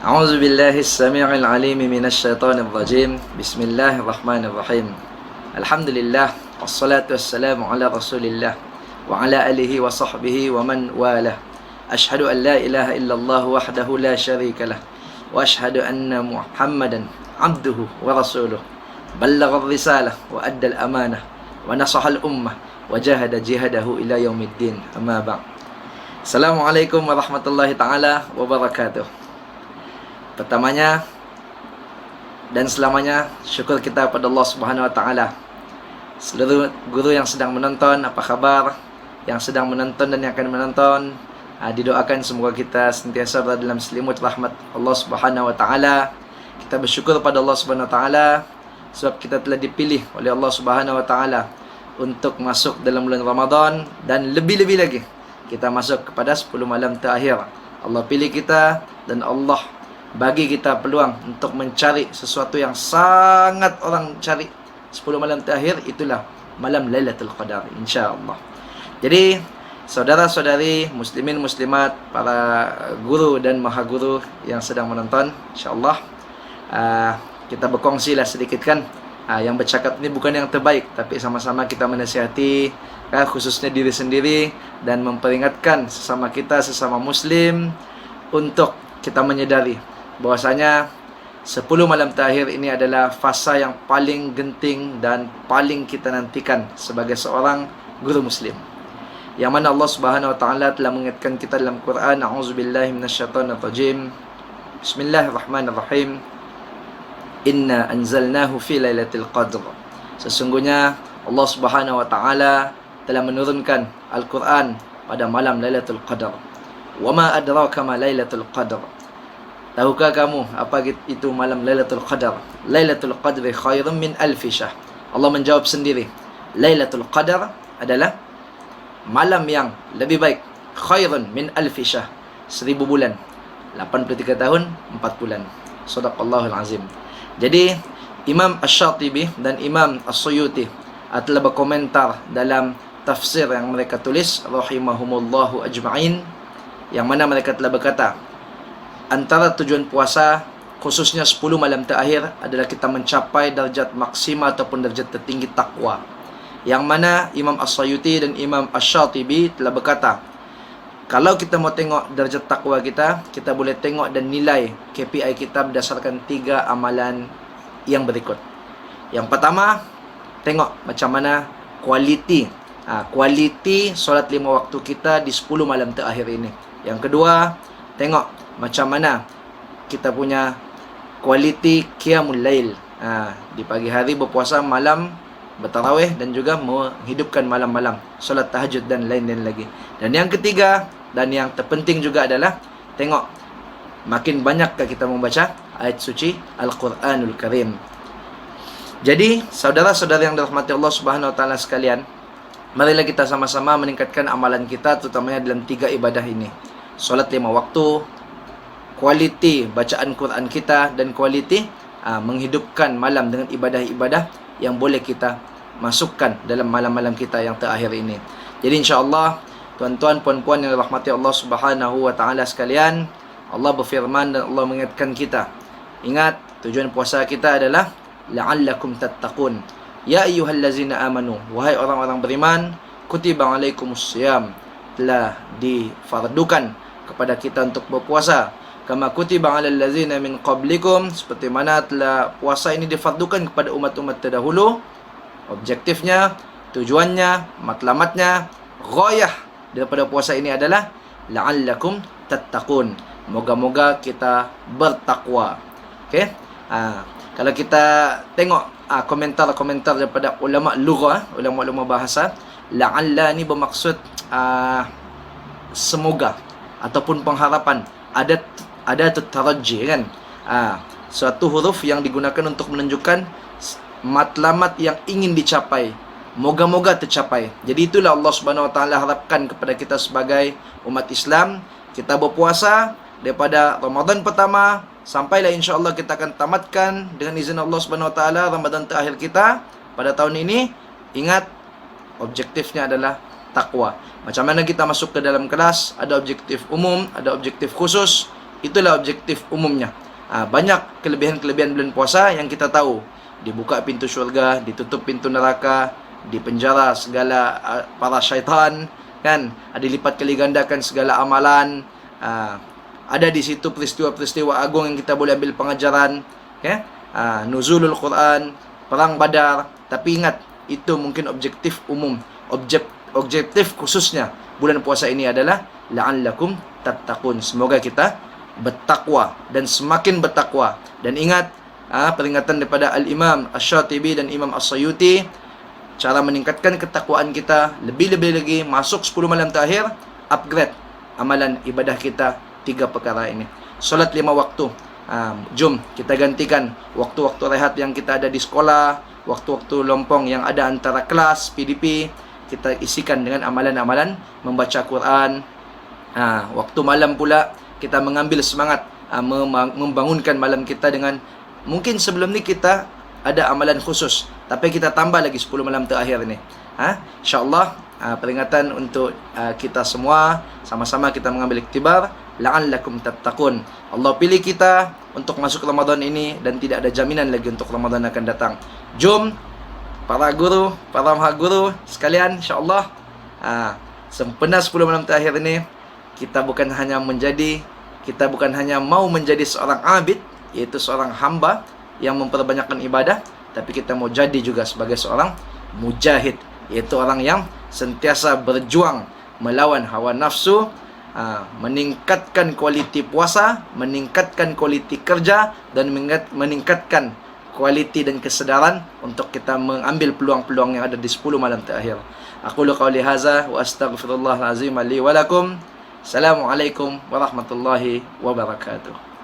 أعوذ بالله السميع العليم من الشيطان الرجيم بسم الله الرحمن الرحيم الحمد لله والصلاة والسلام على رسول الله وعلى آله وصحبه ومن والاه أشهد أن لا إله إلا الله وحده لا شريك له وأشهد أن محمدا عبده ورسوله بلغ الرسالة وأدى الأمانة ونصح الأمة وجاهد جهاده إلى يوم الدين أما بعد Assalamualaikum warahmatullahi ta'ala wabarakatuh. Pertamanya dan selamanya syukur kita pada Allah Subhanahu wa taala. Seluruh guru yang sedang menonton, apa kabar? Yang sedang menonton dan yang akan menonton, didoakan semoga kita sentiasa berada dalam selimut rahmat Allah Subhanahu wa taala. Kita bersyukur pada Allah Subhanahu wa taala sebab kita telah dipilih oleh Allah Subhanahu wa taala untuk masuk dalam bulan Ramadan, dan lebih-lebih lagi kita masuk kepada 10 malam terakhir. Allah pilih kita dan Allah bagi kita peluang untuk mencari sesuatu yang sangat orang cari. 10 malam terakhir itulah malam Lailatul Qadar, insya-Allah. Jadi saudara-saudari muslimin muslimat, para guru dan mahaguru yang sedang menonton, insya-Allah kita berkongsilah sedikit kan. Yang bercakap ini bukan yang terbaik, tapi sama-sama kita menasihati khususnya diri sendiri dan memperingatkan sesama kita, sesama muslim, untuk kita menyadari bahwasanya 10 malam terakhir ini adalah fasa yang paling genting dan paling kita nantikan sebagai seorang guru muslim. Yang mana Allah Subhanahu wa taala telah mengingatkan kita dalam Quran, a'udzubillahi minasyaitonir rajim. Bismillahirrahmanirrahim. Inna anzalnahu fi lailatul qadr. Sesungguhnya Allah Subhanahu wa taala telah menurunkan Al-Quran pada malam Lailatul Qadar. Wa ma adraka ma Lailatul Qadar. Tahukah kamu apa itu malam Lailatul Qadar? Lailatul Qadri khairun min alfi syahr. Allah menjawab sendiri. Lailatul Qadar adalah malam yang lebih baik. Khairun min alfi syahr. 1000 bulan. 83 tahun 4 bulan. Shadaqallahul azim. Jadi Imam Asy-Syatibi dan Imam As-Suyuti telah berkomentar dalam tafsir yang mereka tulis rahimahumullahu ajma'in, yang mana mereka telah berkata, antara tujuan puasa khususnya 10 malam terakhir adalah kita mencapai darjat maksima ataupun darjat tertinggi takwa. Yang mana Imam As-Suyuti dan Imam Asy-Syatibi telah berkata, kalau kita mau tengok darjat takwa kita, kita boleh tengok dan nilai KPI kita berdasarkan 3 amalan yang berikut. Yang pertama, tengok macam mana kualiti solat 5 waktu kita di 10 malam terakhir ini. Yang kedua, tengok macam mana kita punya kualiti qiyamul lail. Di pagi hari berpuasa, malam bertarawih, dan juga menghidupkan malam-malam solat tahajud dan lain-lain lagi. Dan yang ketiga dan yang terpenting juga adalah tengok makin banyakkah kita membaca ayat suci Al-Quranul Karim. Jadi saudara-saudara yang dirahmati Allah Subhanahu wa taala sekalian, marilah kita sama-sama meningkatkan amalan kita, terutamanya dalam 3 ibadah ini. Solat 5 waktu, kualiti bacaan Quran kita, dan kualiti menghidupkan malam dengan ibadah-ibadah yang boleh kita masukkan dalam malam-malam kita yang terakhir ini. Jadi insya-Allah, tuan-tuan, puan-puan yang dirahmati Allah Subhanahu wa taala sekalian, Allah berfirman dan Allah mengingatkan kita. Ingat, tujuan puasa kita adalah la'allakum tattaqun. Ya ayyuhallazina amanu, wahai orang-orang beriman, kutiba alaikumusiyam, telah difardukan kepada kita untuk berpuasa. Kama kutiba alal ladzina min qablikum, seperti mana telah puasa ini difardukan kepada umat-umat terdahulu. Objektifnya, tujuannya, matlamatnya, ghayah daripada puasa ini adalah la'allakum tattaqun. Moga-moga kita bertakwa. Okey? Kalau kita tengok komentar-komentar daripada ulama lughah, ulama-ulama bahasa, la'alla ni bermaksud semoga ataupun pengharapan. Ada tarajji kan. Suatu huruf yang digunakan untuk menunjukkan matlamat yang ingin dicapai. Moga-moga tercapai. Jadi itulah Allah Subhanahu wa taala harapkan kepada kita sebagai umat Islam. Kita berpuasa daripada Ramadan pertama sampailah insya-Allah kita akan tamatkan dengan izin Allah Subhanahu wa taala Ramadan terakhir kita pada tahun ini. Ingat, objektifnya adalah takwa. Macam mana kita masuk ke dalam kelas, ada objektif umum, ada objektif khusus. Itulah objektif umumnya. Banyak kelebihan-kelebihan bulan puasa yang kita tahu. Dibuka pintu syurga, ditutup pintu neraka, dipenjara segala para syaitan, kan? Dilipat kali gandakan segala amalan. Ada di situ peristiwa-peristiwa agung yang kita boleh ambil pengajaran, okay? Nuzulul Quran, perang Badar. Tapi ingat, itu mungkin objektif umum. Objektif khususnya bulan puasa ini adalah la'allakum tattaqun. Semoga kita bertakwa dan semakin bertakwa. Dan ingat, peringatan daripada Al-Imam Asy-Syatibi dan Imam As-Sayuti, cara meningkatkan ketakwaan kita lebih-lebih lagi masuk 10 malam terakhir, upgrade amalan ibadah kita 3 perkara ini. Solat 5 waktu. Jom kita gantikan waktu-waktu rehat yang kita ada di sekolah, waktu-waktu lompong yang ada antara kelas, PDP, kita isikan dengan amalan-amalan membaca Quran. Waktu malam pula kita mengambil semangat membangunkan malam kita dengan, mungkin sebelum ni kita ada amalan khusus, tapi kita tambah lagi 10 malam terakhir ni. InsyaAllah peringatan untuk kita semua, sama-sama kita mengambil iktibar, la'allakum tattaqun. Allah pilih kita untuk masuk Ramadan ini dan tidak ada jaminan lagi untuk Ramadan akan datang. Jom para guru, para maha guru sekalian, insyaAllah sempena 10 malam terakhir ini, kita bukan hanya mau menjadi seorang abid, yaitu seorang hamba yang memperbanyakkan ibadah, tapi kita mau jadi juga sebagai seorang mujahid, yaitu orang yang sentiasa berjuang melawan hawa nafsu, meningkatkan kualiti puasa, meningkatkan kualiti kerja, dan meningkatkan kualiti dan kesedaran untuk kita mengambil peluang-peluang yang ada di 10 malam terakhir. Aqulu qawli hadza wa astaghfirullahal azim li wa lakum. Assalamualaikum warahmatullahi wabarakatuh.